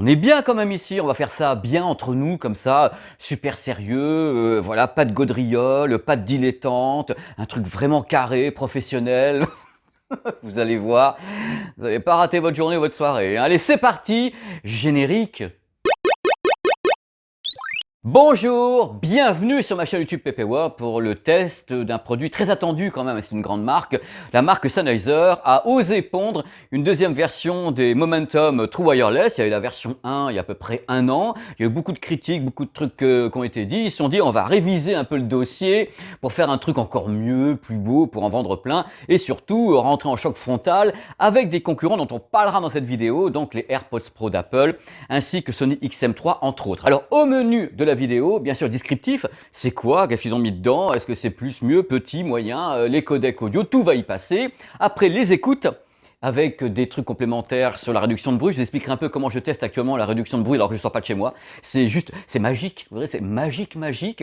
On est bien quand même ici, on va faire ça bien entre nous, comme ça, super sérieux, voilà, pas de gaudriole, pas de dilettante, un truc vraiment carré, professionnel. Vous allez voir, vous n'allez pas rater votre journée ou votre soirée. Allez, c'est parti, générique. Bonjour, bienvenue sur ma chaîne YouTube PPWA pour le test d'un produit très attendu quand même, c'est une grande marque. La marque Sennheiser a osé pondre une deuxième version des Momentum True Wireless. Il y a eu la version 1 il y a à peu près un an. Il y a eu beaucoup de critiques, beaucoup de trucs qui ont été dits. Ils se sont dit on va réviser un peu le dossier pour faire un truc encore mieux, plus beau, pour en vendre plein et surtout rentrer en choc frontal avec des concurrents dont on parlera dans cette vidéo, donc les AirPods Pro d'Apple ainsi que Sony XM3 entre autres. Alors au menu de la vidéo, bien sûr descriptif, c'est quoi, qu'est-ce qu'ils ont mis dedans, est-ce que c'est plus, mieux, petit, moyen, les codecs audio, tout va y passer. Après les écoutes, avec des trucs complémentaires sur la réduction de bruit. Je vous expliquerai un peu comment je teste actuellement la réduction de bruit alors que je ne sors pas de chez moi. C'est juste, c'est magique, vous voyez, c'est magique, magique.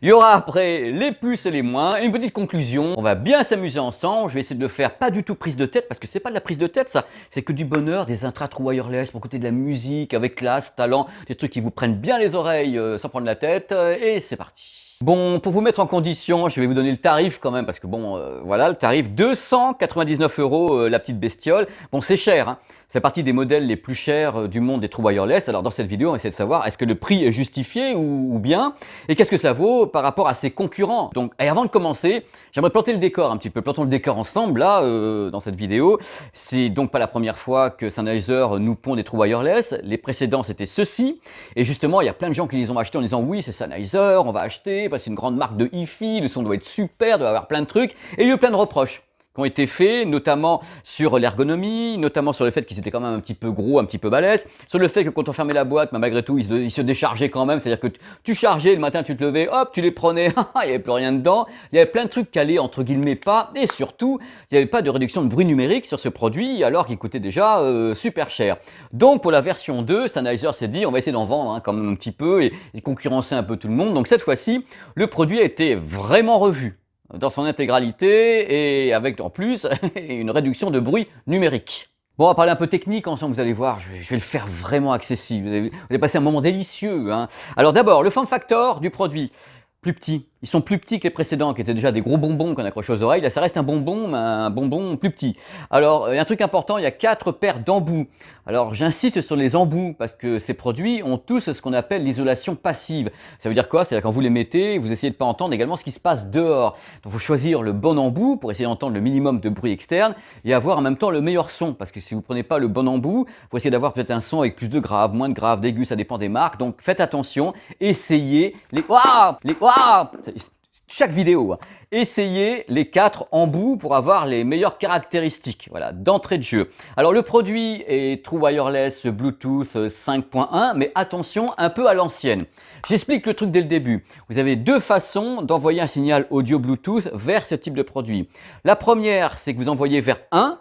Il y aura après les plus et les moins, une petite conclusion. On va bien s'amuser ensemble. Je vais essayer de le faire pas du tout prise de tête parce que c'est pas de la prise de tête ça, c'est que du bonheur, des intras true wireless pour écouter de la musique avec classe, talent, des trucs qui vous prennent bien les oreilles sans prendre la tête et c'est parti. Bon, pour vous mettre en condition, je vais vous donner le tarif quand même, parce que bon, voilà, le tarif, 299 € la petite bestiole. Bon, c'est cher, hein. C'est partie des modèles les plus chers du monde des True Wireless. Alors dans cette vidéo, on va essayer de savoir, est-ce que le prix est justifié ou bien, et qu'est-ce que ça vaut par rapport à ses concurrents. Donc, et avant de commencer, j'aimerais planter le décor un petit peu. Plantons le décor ensemble, là, dans cette vidéo. C'est donc pas la première fois que Sennheiser nous pond des True Wireless. Les précédents, c'était ceux-ci. Et justement, il y a plein de gens qui les ont achetés en disant, oui, c'est Sennheiser, on va acheter, parce que c'est une grande marque de hi-fi, le son doit être super, doit avoir plein de trucs. Et il y a eu plein de reproches qui ont été faits, notamment sur l'ergonomie, notamment sur le fait qu'ils étaient quand même un petit peu gros, un petit peu balèzes, sur le fait que quand on fermait la boîte, malgré tout, ils se déchargeaient quand même, c'est-à-dire que tu chargeais, le matin tu te levais, hop, tu les prenais, il n'y avait plus rien dedans, il y avait plein de trucs calés entre guillemets pas, et surtout, il n'y avait pas de réduction de bruit numérique sur ce produit, alors qu'il coûtait déjà super cher. Donc pour la version 2, Sennheiser s'est dit, on va essayer d'en vendre quand même un petit peu, et concurrencer un peu tout le monde, donc cette fois-ci, le produit a été vraiment revu dans son intégralité et avec en plus une réduction de bruit numérique. Bon, on va parler un peu technique ensemble, vous allez voir, je vais le faire vraiment accessible, vous allez passer un moment délicieux, hein. Alors d'abord, le form factor du produit, plus petit. Ils sont plus petits que les précédents, qui étaient déjà des gros bonbons qu'on accroche aux oreilles. Là, ça reste un bonbon, mais un bonbon plus petit. Alors, il y a un truc important, il y a 4 paires d'embouts. Alors, j'insiste sur les embouts, parce que ces produits ont tous ce qu'on appelle l'isolation passive. Ça veut dire quoi? C'est-à-dire quand vous les mettez, vous essayez de ne pas entendre également ce qui se passe dehors. Donc, il faut choisir le bon embout pour essayer d'entendre le minimum de bruit externe et avoir en même temps le meilleur son. Parce que si vous ne prenez pas le bon embout, vous essayez d'avoir peut-être un son avec plus de grave, moins de grave, d'aigu, ça dépend des marques. Donc, faites attention, essayez chaque vidéo, hein. Essayez les 4 embouts pour avoir les meilleures caractéristiques, voilà, d'entrée de jeu. Alors le produit est True Wireless Bluetooth 5.1, mais attention, un peu à l'ancienne. J'explique le truc dès le début. Vous avez 2 façons d'envoyer un signal audio Bluetooth vers ce type de produit. La première, c'est que vous envoyez vers un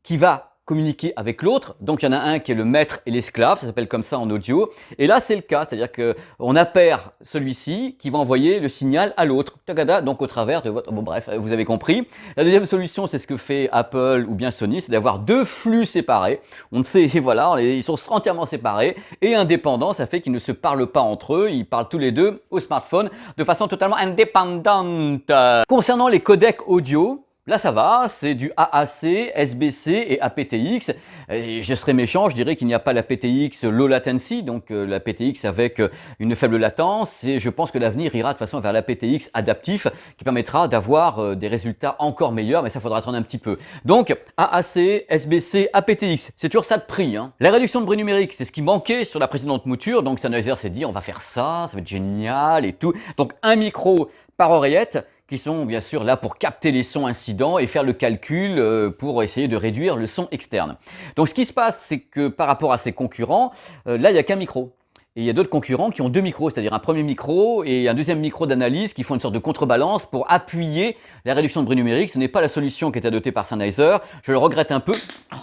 qui va communiquer avec l'autre. Donc, il y en a un qui est le maître et l'esclave, ça s'appelle comme ça en audio. Et là, c'est le cas, c'est-à-dire qu'on appaire celui-ci qui va envoyer le signal à l'autre, donc au travers de votre... Bon, bref, vous avez compris. La deuxième solution, c'est ce que fait Apple ou bien Sony, c'est d'avoir 2 flux séparés. On ne sait, voilà, ils sont entièrement séparés et indépendants, ça fait qu'ils ne se parlent pas entre eux, ils parlent tous les deux au smartphone de façon totalement indépendante. Concernant les codecs audio, là, ça va, c'est du AAC, SBC et aptX. Et je serais méchant, je dirais qu'il n'y a pas la PTX low latency, donc la PTX avec une faible latence. Et je pense que l'avenir ira de toute façon vers la PTX adaptif, qui permettra d'avoir des résultats encore meilleurs, mais ça faudra attendre un petit peu. Donc AAC, SBC, aptX, c'est toujours ça de prix, hein. La réduction de bruit numérique, c'est ce qui manquait sur la précédente mouture. Donc Sennheiser s'est dit, on va faire ça va être génial et tout. Donc un micro par oreillette, qui sont bien sûr là pour capter les sons incidents et faire le calcul pour essayer de réduire le son externe. Donc ce qui se passe, c'est que par rapport à ses concurrents, là il n'y a qu'un micro. Et il y a d'autres concurrents qui ont 2 micros, c'est-à-dire un premier micro et un deuxième micro d'analyse qui font une sorte de contrebalance pour appuyer la réduction de bruit numérique. Ce n'est pas la solution qui est adoptée par Sennheiser. Je le regrette un peu. Oh,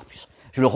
je le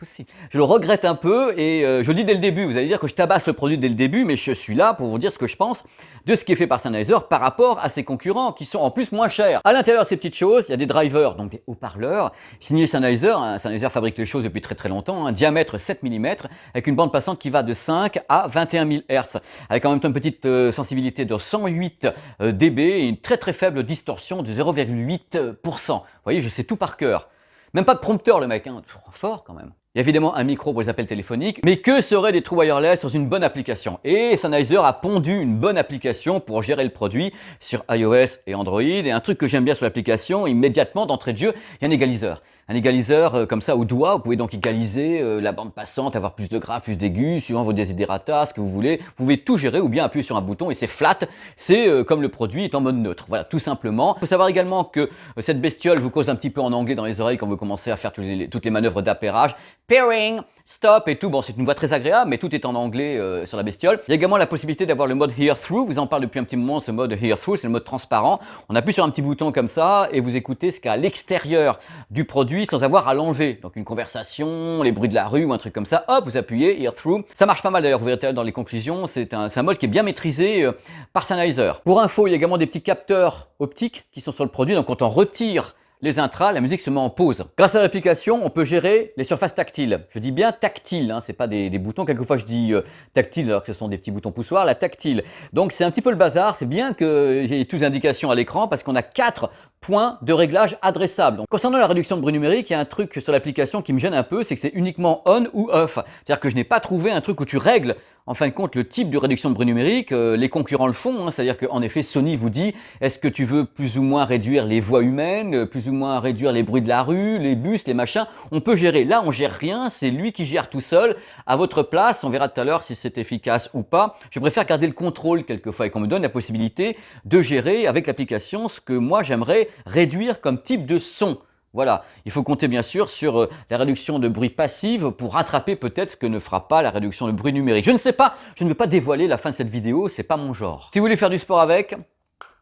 possible. Je le regrette un peu et je le dis dès le début. Vous allez dire que je tabasse le produit dès le début, mais je suis là pour vous dire ce que je pense de ce qui est fait par Sennheiser par rapport à ses concurrents qui sont en plus moins chers. À l'intérieur de ces petites choses, il y a des drivers, donc des haut-parleurs, signés Sennheiser. Sennheiser fabrique les choses depuis très très longtemps, un diamètre 7 mm avec une bande passante qui va de 5 à 21 000 Hz, avec en même temps une petite sensibilité de 108 dB et une très très faible distorsion de 0,8%. Vous voyez, je sais tout par cœur. Même pas de prompteur le mec, hein. Fort quand même. Il y a évidemment un micro pour les appels téléphoniques, mais que seraient des True Wireless sur une bonne application? Et Sennheiser a pondu une bonne application pour gérer le produit sur iOS et Android. Et un truc que j'aime bien sur l'application, immédiatement d'entrée de jeu, il y a un égaliseur. Un égaliseur comme ça au doigt, vous pouvez donc égaliser la bande passante, avoir plus de graves, plus d'aigus, suivant vos desiderata, ce que vous voulez. Vous pouvez tout gérer ou bien appuyer sur un bouton et c'est flat, c'est comme le produit est en mode neutre. Voilà, tout simplement. Il faut savoir également que cette bestiole vous cause un petit peu en anglais dans les oreilles quand vous commencez à faire toutes les manœuvres d'appairage. Pairing, stop et tout. Bon, c'est une voix très agréable, mais tout est en anglais sur la bestiole. Il y a également la possibilité d'avoir le mode Hear Through. Vous en parle depuis un petit moment, ce mode Hear Through, c'est le mode transparent. On appuie sur un petit bouton comme ça et vous écoutez ce qu'il y a à l'extérieur du produit sans avoir à l'enlever. Donc une conversation, les bruits de la rue ou un truc comme ça, hop, vous appuyez, Hear Through. Ça marche pas mal d'ailleurs, vous verrez dans les conclusions, c'est un mode qui est bien maîtrisé par Sennheiser. Pour info, il y a également des petits capteurs optiques qui sont sur le produit, donc quand on retire les intras, la musique se met en pause. Grâce à l'application, on peut gérer les surfaces tactiles. Je dis bien tactile, hein, c'est pas des boutons. Quelquefois, je dis tactile alors que ce sont des petits boutons poussoirs. La tactile. Donc, c'est un petit peu le bazar. C'est bien qu'il y ait toutes les indications à l'écran parce qu'on a 4 points de réglage adressables. Donc, concernant la réduction de bruit numérique, il y a un truc sur l'application qui me gêne un peu, c'est que c'est uniquement on ou off. C'est-à-dire que je n'ai pas trouvé un truc où tu règles en fin de compte le type de réduction de bruit numérique. Les concurrents le font, hein, c'est-à-dire qu'en effet Sony vous dit est-ce que tu veux plus ou moins réduire les voix humaines, plus ou moins réduire les bruits de la rue, les bus, les machins. On peut gérer. Là on gère rien, c'est lui qui gère tout seul à votre place. On verra tout à l'heure si c'est efficace ou pas. Je préfère garder le contrôle quelquefois et qu'on me donne la possibilité de gérer avec l'application ce que moi j'aimerais réduire comme type de son. Voilà, il faut compter bien sûr sur la réduction de bruit passif pour rattraper peut-être ce que ne fera pas la réduction de bruit numérique. Je ne sais pas, je ne veux pas dévoiler la fin de cette vidéo, c'est pas mon genre. Si vous voulez faire du sport avec,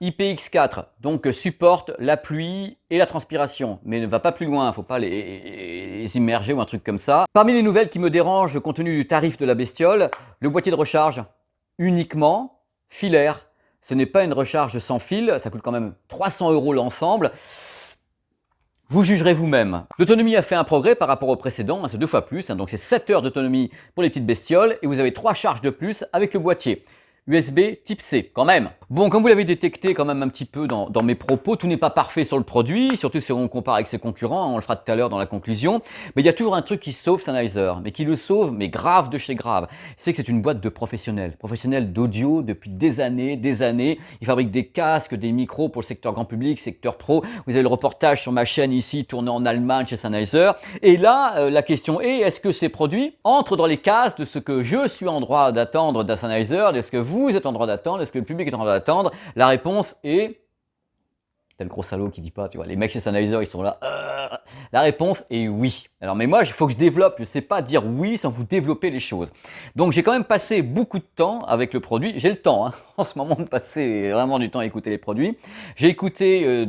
IPX4, donc supporte la pluie et la transpiration, mais ne va pas plus loin, il ne faut pas les immerger ou un truc comme ça. Parmi les nouvelles qui me dérangent compte tenu du tarif de la bestiole, le boîtier de recharge uniquement filaire. Ce n'est pas une recharge sans fil, ça coûte quand même 300 € l'ensemble. Vous jugerez vous-même. L'autonomie a fait un progrès par rapport au précédent, c'est 2 fois plus, donc c'est 7 heures d'autonomie pour les petites bestioles et vous avez 3 charges de plus avec le boîtier. USB type C, quand même. Bon, comme vous l'avez détecté quand même un petit peu dans mes propos, tout n'est pas parfait sur le produit, surtout si on compare avec ses concurrents, on le fera tout à l'heure dans la conclusion, mais il y a toujours un truc qui sauve Sennheiser, mais qui le sauve, mais grave de chez grave, c'est que c'est une boîte de professionnels d'audio depuis des années, ils fabriquent des casques, des micros pour le secteur grand public, secteur pro, vous avez le reportage sur ma chaîne ici, tourné en Allemagne chez Sennheiser, et là, la question est, est-ce que ces produits entrent dans les cases de ce que je suis en droit d'attendre d'un Sennheiser, est-ce que vous êtes en droit d'attendre, est-ce que le public est en droit d'attendre? La réponse est... T'as le gros salaud qui dit pas, tu vois, les mecs chez Sennheiser, ils sont là. La réponse est oui. Alors, mais moi, il faut que je développe, je sais pas dire oui sans vous développer les choses. Donc, j'ai quand même passé beaucoup de temps avec le produit. J'ai le temps, hein, en ce moment, de passer vraiment du temps à écouter les produits. J'ai écouté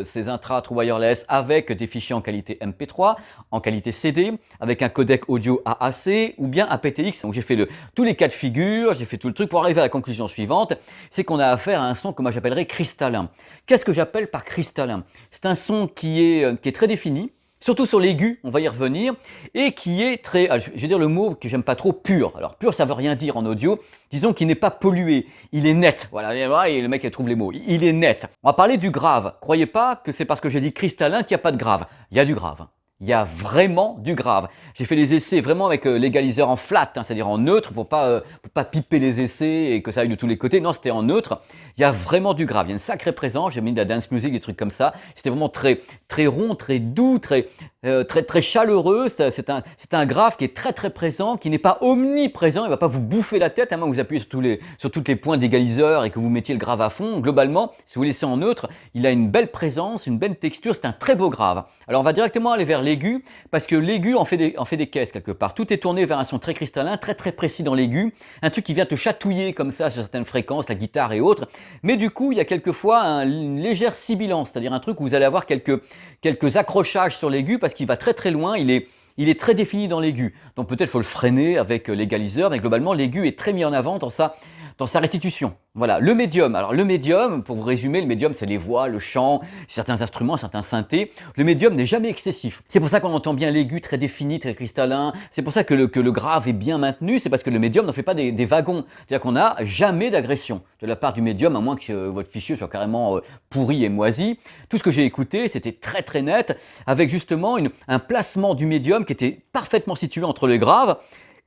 ces intras True Wireless avec des fichiers en qualité MP3, en qualité CD, avec un codec audio AAC ou bien aptX. Donc, j'ai fait tous les cas de figure, j'ai fait tout le truc pour arriver à la conclusion suivante, c'est qu'on a affaire à un son que moi j'appellerais cristallin. Qu'est-ce que j'appelle par cristallin? C'est un son qui est très défini, surtout sur l'aigu, on va y revenir, et qui est très, je vais dire le mot que j'aime pas trop, pur. Alors pur, ça veut rien dire en audio, disons qu'il n'est pas pollué, il est net. Voilà, et le mec il trouve les mots, il est net. On va parler du grave. Croyez pas que c'est parce que j'ai dit cristallin qu'il n'y a pas de grave. Il y a du grave. Il y a vraiment du grave. J'ai fait les essais vraiment avec l'égaliseur en flat, hein, c'est-à-dire en neutre pour pas piper les essais et que ça aille de tous les côtés. Non, c'était en neutre. Il y a vraiment du grave. Il y a une sacrée présence. J'ai mis de la dance music, des trucs comme ça. C'était vraiment très rond, très doux, très chaleureux. C'est un grave qui est très présent, qui n'est pas omniprésent. Il ne va pas vous bouffer la tête à moins que vous appuyez sur tous les points d'égaliseur et que vous mettiez le grave à fond. Globalement, si vous laissez en neutre, il a une belle présence, une belle texture. C'est un très beau grave. Alors, on va directement aller vers l'aigu parce que l'aigu en fait des caisses quelque part. Tout est tourné vers un son très cristallin, très précis dans l'aigu. Un truc qui vient te chatouiller comme ça sur certaines fréquences, la guitare et autres. Mais du coup, il y a quelquefois une légère sibilance, c'est-à-dire un truc où vous allez avoir quelques accrochages sur l'aigu parce qu'il va très loin, il est il est très défini dans l'aigu. Donc peut-être faut le freiner avec l'égaliseur, mais globalement l'aigu est très mis en avant dans sa restitution. Voilà, le médium. Alors le médium, pour vous résumer, le médium c'est les voix, le chant, certains instruments, certains synthés. Le médium n'est jamais excessif. C'est pour ça qu'on entend bien l'aigu très défini, très cristallin. C'est pour ça que le grave est bien maintenu. C'est parce que le médium n'en fait pas des wagons. C'est-à-dire qu'on n'a jamais d'agression de la part du médium, à moins que votre fichier soit carrément pourri et moisi. Tout ce que j'ai écouté, c'était très très net, avec justement un placement du médium qui était parfaitement situé entre le grave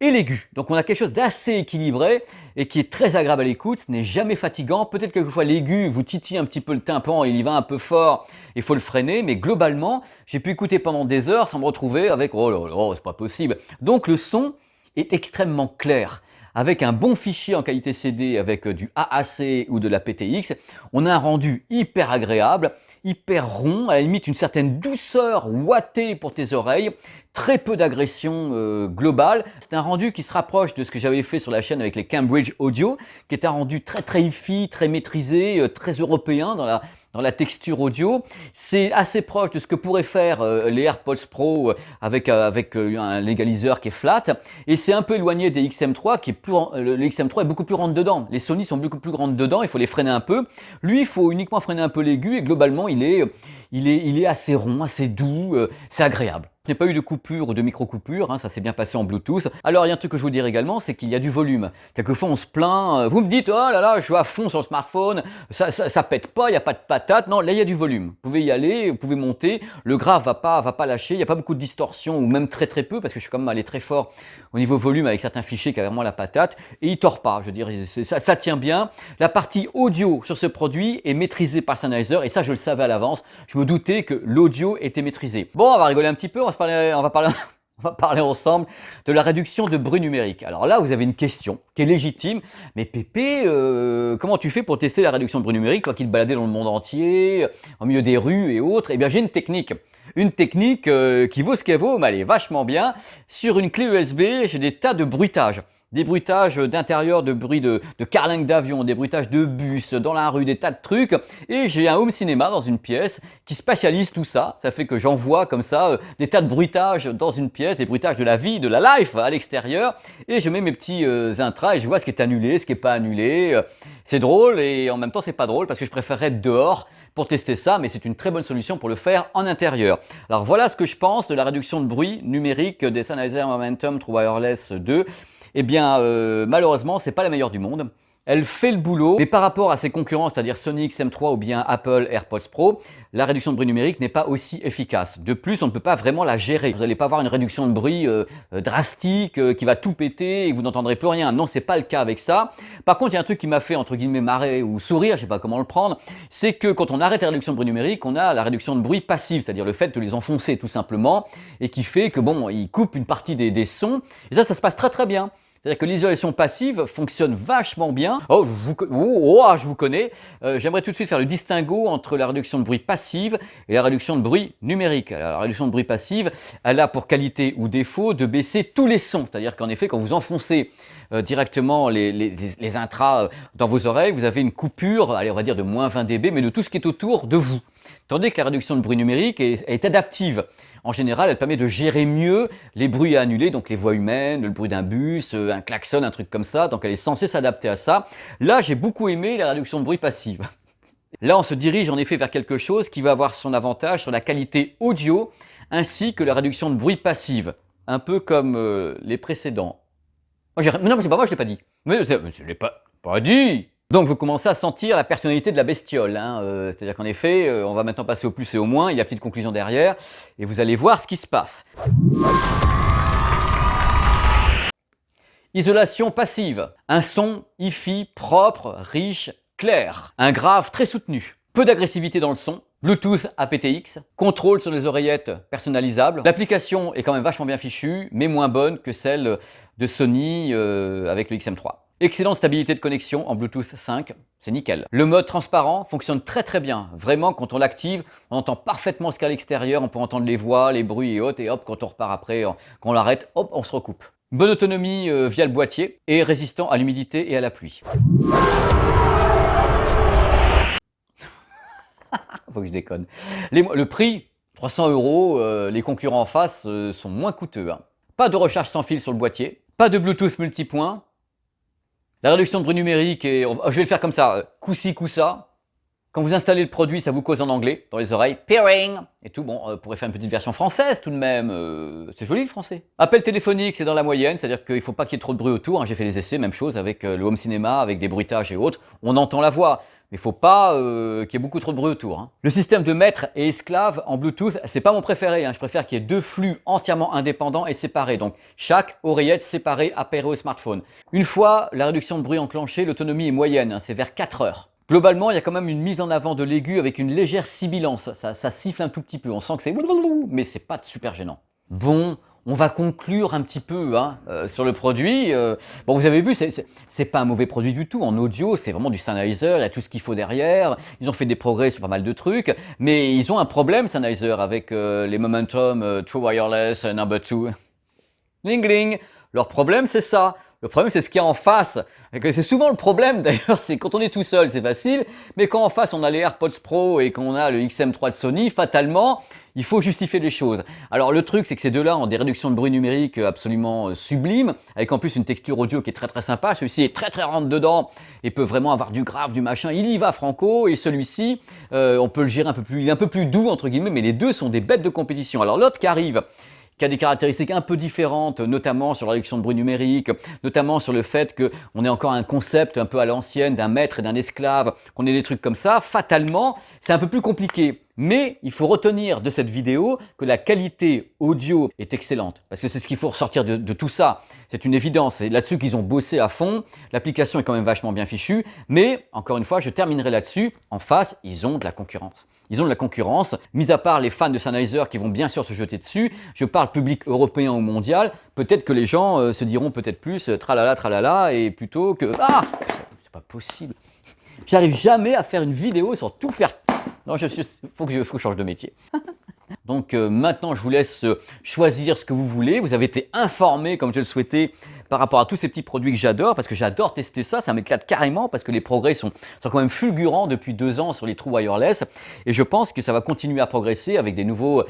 et l'aigu. Donc on a quelque chose d'assez équilibré et qui est très agréable à l'écoute, ce n'est jamais fatigant. Peut-être quelquefois l'aigu vous titille un petit peu le tympan, il y va un peu fort, il faut le freiner, mais globalement, j'ai pu écouter pendant des heures sans me retrouver avec « oh là là, c'est pas possible ». Donc le son est extrêmement clair. Avec un bon fichier en qualité CD, avec du AAC ou de la PTX, on a un rendu hyper agréable, hyper rond, à la limite une certaine douceur ouatée pour tes oreilles, très peu d'agression globale. C'est un rendu qui se rapproche de ce que j'avais fait sur la chaîne avec les Cambridge Audio, qui est un rendu très très hi-fi, très maîtrisé, très européen dans la texture audio. C'est assez proche de ce que pourraient faire les AirPods Pro avec un égaliseur qui est flat. Et c'est un peu éloigné des XM3 qui est le XM3 est beaucoup plus rentre dedans. Les Sony sont beaucoup plus rentre dedans, il faut les freiner un peu. Lui, il faut uniquement freiner un peu l'aigu et globalement, il est assez rond, assez doux, c'est agréable. Il n'y a pas eu de coupure ou de micro-coupure, hein, ça s'est bien passé en Bluetooth. Alors il y a un truc que je vous dire également, c'est qu'il y a du volume. Quelquefois on se plaint, vous me dites « oh là là, je suis à fond sur le smartphone, ça pète pas, il n'y a pas de patate ». Non, là il y a du volume. Vous pouvez y aller, vous pouvez monter, le grave va pas lâcher, il n'y a pas beaucoup de distorsion ou même très très peu parce que je suis quand même allé très fort au niveau volume avec certains fichiers qui a vraiment la patate et il tord pas, je veux dire, ça tient bien. La partie audio sur ce produit est maîtrisée par Sennheiser et ça je le savais à l'avance, je me doutais que l'audio était maîtrisé. Bon, on va rigoler un petit peu, on va parler ensemble de la réduction de bruit numérique. Alors là, vous avez une question qui est légitime. Mais Pépé, comment tu fais pour tester la réduction de bruit numérique, toi qui te baladais dans le monde entier, au milieu des rues et autres? Eh bien, j'ai une technique. Une technique qui vaut ce qu'elle vaut, mais elle est vachement bien. Sur une clé USB, j'ai des tas de bruitages. Des bruitages d'intérieur, de bruit de carlingues d'avion, des bruitages de bus, dans la rue, des tas de trucs. Et j'ai un home cinéma dans une pièce qui spatialise tout ça. Ça fait que j'envoie comme ça des tas de bruitages dans une pièce, des bruitages de la vie, de la life à l'extérieur. Et je mets mes petits intras et je vois ce qui est annulé, ce qui n'est pas annulé. C'est drôle et en même temps c'est pas drôle parce que je préférerais être dehors pour tester ça, mais c'est une très bonne solution pour le faire en intérieur. Alors voilà ce que je pense de la réduction de bruit numérique des Sennheiser Momentum True Wireless 2. Eh bien, malheureusement, c'est pas la meilleure du monde. Elle fait le boulot, mais par rapport à ses concurrents, c'est-à-dire Sony XM3 ou bien Apple AirPods Pro, la réduction de bruit numérique n'est pas aussi efficace. De plus, on ne peut pas vraiment la gérer. Vous n'allez pas avoir une réduction de bruit drastique qui va tout péter et que vous n'entendrez plus rien. Non, c'est pas le cas avec ça. Par contre, il y a un truc qui m'a fait entre guillemets marrer ou sourire, je sais pas comment le prendre, c'est que quand on arrête la réduction de bruit numérique, on a la réduction de bruit passive, c'est-à-dire le fait de les enfoncer tout simplement et qui fait que bon, il coupe une partie des sons. Et ça se passe très très bien. C'est-à-dire que l'isolation passive fonctionne vachement bien. Oh, je vous connais. J'aimerais tout de suite faire le distinguo entre la réduction de bruit passive et la réduction de bruit numérique. Alors, la réduction de bruit passive, elle a pour qualité ou défaut de baisser tous les sons. C'est-à-dire qu'en effet, quand vous enfoncez directement les intras dans vos oreilles, vous avez une coupure, allez, on va dire de moins 20 dB, mais de tout ce qui est autour de vous. Tandis que la réduction de bruit numérique est adaptive. En général, elle permet de gérer mieux les bruits à annuler, donc les voix humaines, le bruit d'un bus, un klaxon, un truc comme ça. Donc elle est censée s'adapter à ça. Là, j'ai beaucoup aimé la réduction de bruit passive. Là, on se dirige en effet vers quelque chose qui va avoir son avantage sur la qualité audio, ainsi que la réduction de bruit passive. Un peu comme les précédents. Non, mais c'est pas moi, je l'ai pas dit. Mais je l'ai pas dit. Donc vous commencez à sentir la personnalité de la bestiole, hein. C'est-à-dire qu'en effet, on va maintenant passer au plus et au moins, il y a une petite conclusion derrière, et vous allez voir ce qui se passe. Isolation passive, un son hi-fi propre, riche, clair, un grave très soutenu, peu d'agressivité dans le son, Bluetooth aptX, contrôle sur les oreillettes personnalisables. L'application est quand même vachement bien fichue, mais moins bonne que celle de Sony avec le XM3. Excellente stabilité de connexion en Bluetooth 5, c'est nickel. Le mode transparent fonctionne très très bien. Vraiment, quand on l'active, on entend parfaitement ce qu'il y a à l'extérieur, on peut entendre les voix, les bruits et autres, et hop, quand on repart après, quand on l'arrête, hop, on se recoupe. Bonne autonomie via le boîtier et résistant à l'humidité et à la pluie. Faut que je déconne. Le prix, 300 euros, les concurrents en face sont moins coûteux. Hein. Pas de recharge sans fil sur le boîtier, pas de Bluetooth multipoint, la réduction de bruit numérique, et je vais le faire comme ça, coup-ci, coup-ça. Quand vous installez le produit, ça vous cause en anglais, dans les oreilles, peering, et tout. Bon, on pourrait faire une petite version française tout de même, c'est joli le français. Appel téléphonique, c'est dans la moyenne, c'est-à-dire qu'il ne faut pas qu'il y ait trop de bruit autour. Hein. J'ai fait les essais, même chose avec le home cinéma, avec des bruitages et autres. On entend la voix, mais il ne faut pas qu'il y ait beaucoup trop de bruit autour. Hein. Le système de maître et esclave en Bluetooth, c'est pas mon préféré. Hein. Je préfère qu'il y ait deux flux entièrement indépendants et séparés. Donc chaque oreillette séparée appairée au smartphone. Une fois la réduction de bruit enclenchée, l'autonomie est moyenne, hein, c'est vers 4 heures. Globalement, il y a quand même une mise en avant de l'aigu avec une légère sibilance. Ça siffle un tout petit peu, on sent que c'est... mais c'est pas super gênant. Bon, on va conclure un petit peu hein, sur le produit. Bon, vous avez vu, c'est pas un mauvais produit du tout. En audio, c'est vraiment du Sennheiser, il y a tout ce qu'il faut derrière. Ils ont fait des progrès sur pas mal de trucs, mais ils ont un problème, Sennheiser, avec les Momentum True Wireless Number 2. Ling ling. Leur problème, c'est ça. Le problème, c'est ce qu'il y a en face. C'est souvent le problème, d'ailleurs, c'est quand on est tout seul, c'est facile. Mais quand en face, on a les AirPods Pro et qu'on a le XM3 de Sony, fatalement, il faut justifier les choses. Alors, le truc, c'est que ces deux-là ont des réductions de bruit numérique absolument sublimes, avec en plus une texture audio qui est très très sympa. Celui-ci est très très rentre dedans et peut vraiment avoir du grave, du machin. Il y va franco. Et celui-ci, on peut le gérer un peu plus, il est un peu plus doux, entre guillemets, mais les deux sont des bêtes de compétition. Alors, l'autre qui arrive, qui a des caractéristiques un peu différentes, notamment sur la réduction de bruit numérique, notamment sur le fait qu'on ait encore un concept un peu à l'ancienne d'un maître et d'un esclave, qu'on ait des trucs comme ça, fatalement, c'est un peu plus compliqué. Mais il faut retenir de cette vidéo que la qualité audio est excellente. Parce que c'est ce qu'il faut ressortir de tout ça. C'est une évidence. C'est là-dessus qu'ils ont bossé à fond. L'application est quand même vachement bien fichue. Mais, encore une fois, je terminerai là-dessus. En face, ils ont de la concurrence. Ils ont de la concurrence. Mis à part les fans de Sennheiser qui vont bien sûr se jeter dessus, je parle public européen ou mondial. Peut-être que les gens se diront peut-être plus tralala, et plutôt que... Ah, c'est pas possible. J'arrive jamais à faire une vidéo sur tout faire... Non, faut que je change de métier. Donc maintenant, je vous laisse choisir ce que vous voulez. Vous avez été informés, comme je le souhaitais, par rapport à tous ces petits produits que j'adore, parce que j'adore tester ça, ça m'éclate carrément, parce que les progrès sont quand même fulgurants depuis 2 ans sur les True Wireless, et je pense que ça va continuer à progresser avec des nouveaux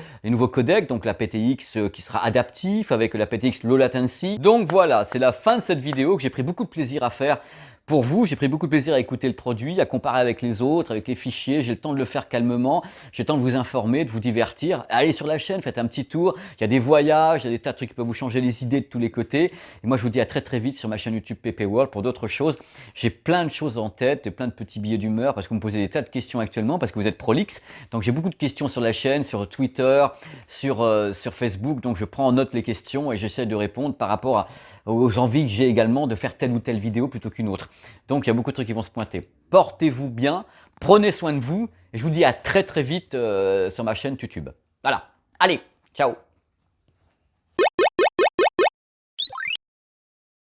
codecs, donc la PTX qui sera adaptif, avec la PTX Low Latency. Donc voilà, c'est la fin de cette vidéo que j'ai pris beaucoup de plaisir à faire. Pour vous, j'ai pris beaucoup de plaisir à écouter le produit, à comparer avec les autres, avec les fichiers. J'ai le temps de le faire calmement. J'ai le temps de vous informer, de vous divertir. Allez sur la chaîne, faites un petit tour. Il y a des voyages, il y a des tas de trucs qui peuvent vous changer les idées de tous les côtés. Et moi, je vous dis à très très vite sur ma chaîne YouTube PP World pour d'autres choses. J'ai plein de choses en tête, et plein de petits billets d'humeur parce que vous me posez des tas de questions actuellement, parce que vous êtes prolixe. Donc j'ai beaucoup de questions sur la chaîne, sur Twitter, sur Facebook. Donc je prends en note les questions et j'essaie de répondre par rapport aux envies que j'ai également de faire telle ou telle vidéo plutôt qu'une autre. Donc il y a beaucoup de trucs qui vont se pointer. Portez-vous bien, prenez soin de vous et je vous dis à très très vite sur ma chaîne YouTube. Voilà, allez, ciao!